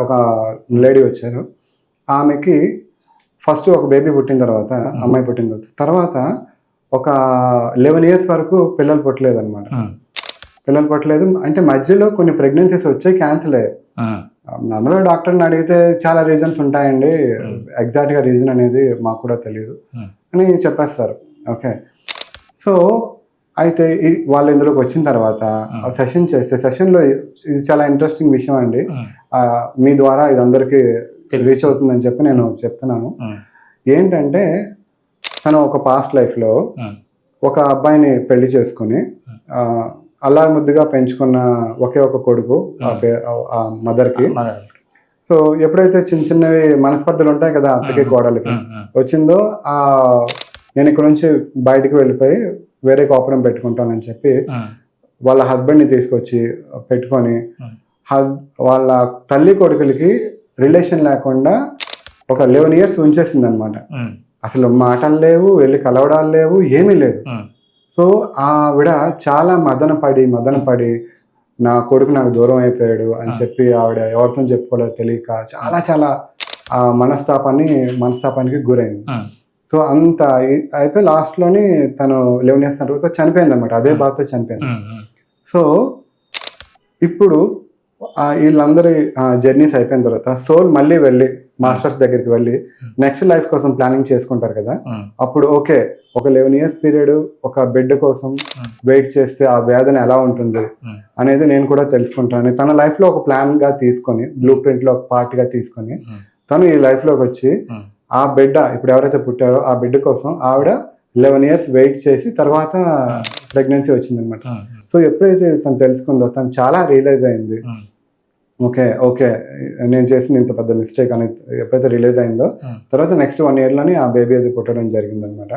ఒక లేడీ వచ్చారు. ఆమెకి ఫస్ట్ ఒక బేబీ పుట్టిన తర్వాత, అమ్మాయి పుట్టిన తర్వాత ఒక 11 years వరకు పిల్లలు పుట్టలేదన్నమాట. పిల్లలు పుట్టలేదు అంటే మధ్యలో కొన్ని ప్రెగ్నెన్సీస్ వచ్చాయి, క్యాన్సిల్ అయ్యాయి. నార్మల్గా డాక్టర్ని అడిగితే చాలా రీజన్స్ ఉంటాయండి, ఎగ్జాక్ట్గా రీజన్ అనేది మాకు కూడా తెలియదు అని చెప్పేస్తారు. ఓకే, సో అయితే వాళ్ళు ఇందులోకి వచ్చిన తర్వాత సెషన్ చేస్తే, సెషన్లో ఇది చాలా ఇంట్రెస్టింగ్ విషయం అండి, మీ ద్వారా ఇది అందరికీ రీచ్ అవుతుందని చెప్పి నేను చెప్తున్నాను. ఏంటంటే తను ఒక పాస్ట్ లైఫ్లో ఒక అబ్బాయిని పెళ్లి చేసుకుని అల్లారు ముద్దుగా పెంచుకున్న ఒకే ఒక కొడుకు ఆ మదర్కి. సో ఎప్పుడైతే చిన్న చిన్నవి మనస్పర్ధలు ఉంటాయి కదా అత్తకి కోడలికి వచ్చిందో, నేను ఇక్కడ నుంచి బయటికి వెళ్ళిపోయి వేరే కాపురం పెట్టుకుంటానని చెప్పి వాళ్ళ హస్బెండ్ని తీసుకొచ్చి పెట్టుకొని వాళ్ళ తల్లి కొడుకులకి రిలేషన్ లేకుండా ఒక 11 years ఉంచేసింది అనమాట. అసలు మాటలు లేవు, వెళ్ళి కలవడాలు లేవు, ఏమీ లేదు. సో ఆవిడ చాలా మదన పడి నా కొడుకు నాకు దూరం అయిపోయాడు అని చెప్పి ఆవిడ ఎవరితో చెప్పుకోలేదో తెలియక చాలా మనస్తాపానికి గురైంది. సో అంత అయిపోయి లాస్ట్లోని తను 11 years తర్వాత చనిపోయింది అనమాట, అదే బాధతో చనిపోయింది. సో ఇప్పుడు వీళ్ళందరి జర్నీస్ అయిపోయిన తర్వాత సోల్ మళ్ళీ వెళ్ళి మాస్టర్స్ దగ్గరికి వెళ్ళి నెక్స్ట్ లైఫ్ కోసం ప్లానింగ్ చేసుకుంటారు కదా. అప్పుడు ఓకే, ఒక 11 years పీరియడ్ ఒక బిడ్డ కోసం వెయిట్ చేస్తే ఆ వేదన ఎలా ఉంటుంది అనేది నేను కూడా తెలుసుకుంటాను. తన లైఫ్లో ఒక ప్లాన్గా తీసుకొని, బ్లూ ప్రింట్లో ఒక పార్ట్గా తీసుకొని తను ఈ లైఫ్లోకి వచ్చి ఆ బిడ్డ ఇప్పుడు ఎవరైతే పుట్టారో ఆ బిడ్డ కోసం ఆవిడ 11 years వెయిట్ చేసి తర్వాత ప్రెగ్నెన్సీ వచ్చిందనమాట. సో ఎప్పుడైతే తను తెలుసుకుందో తను చాలా రియలైజ్ అయింది, ఓకే నేను చేసింది ఇంత పెద్ద మిస్టేక్ అనేది ఎప్పుడైతే రియలైజ్ అయిందో తర్వాత నెక్స్ట్ 1 year లోనే ఆ బేబీ అది పుట్టడం జరిగిందనమాట.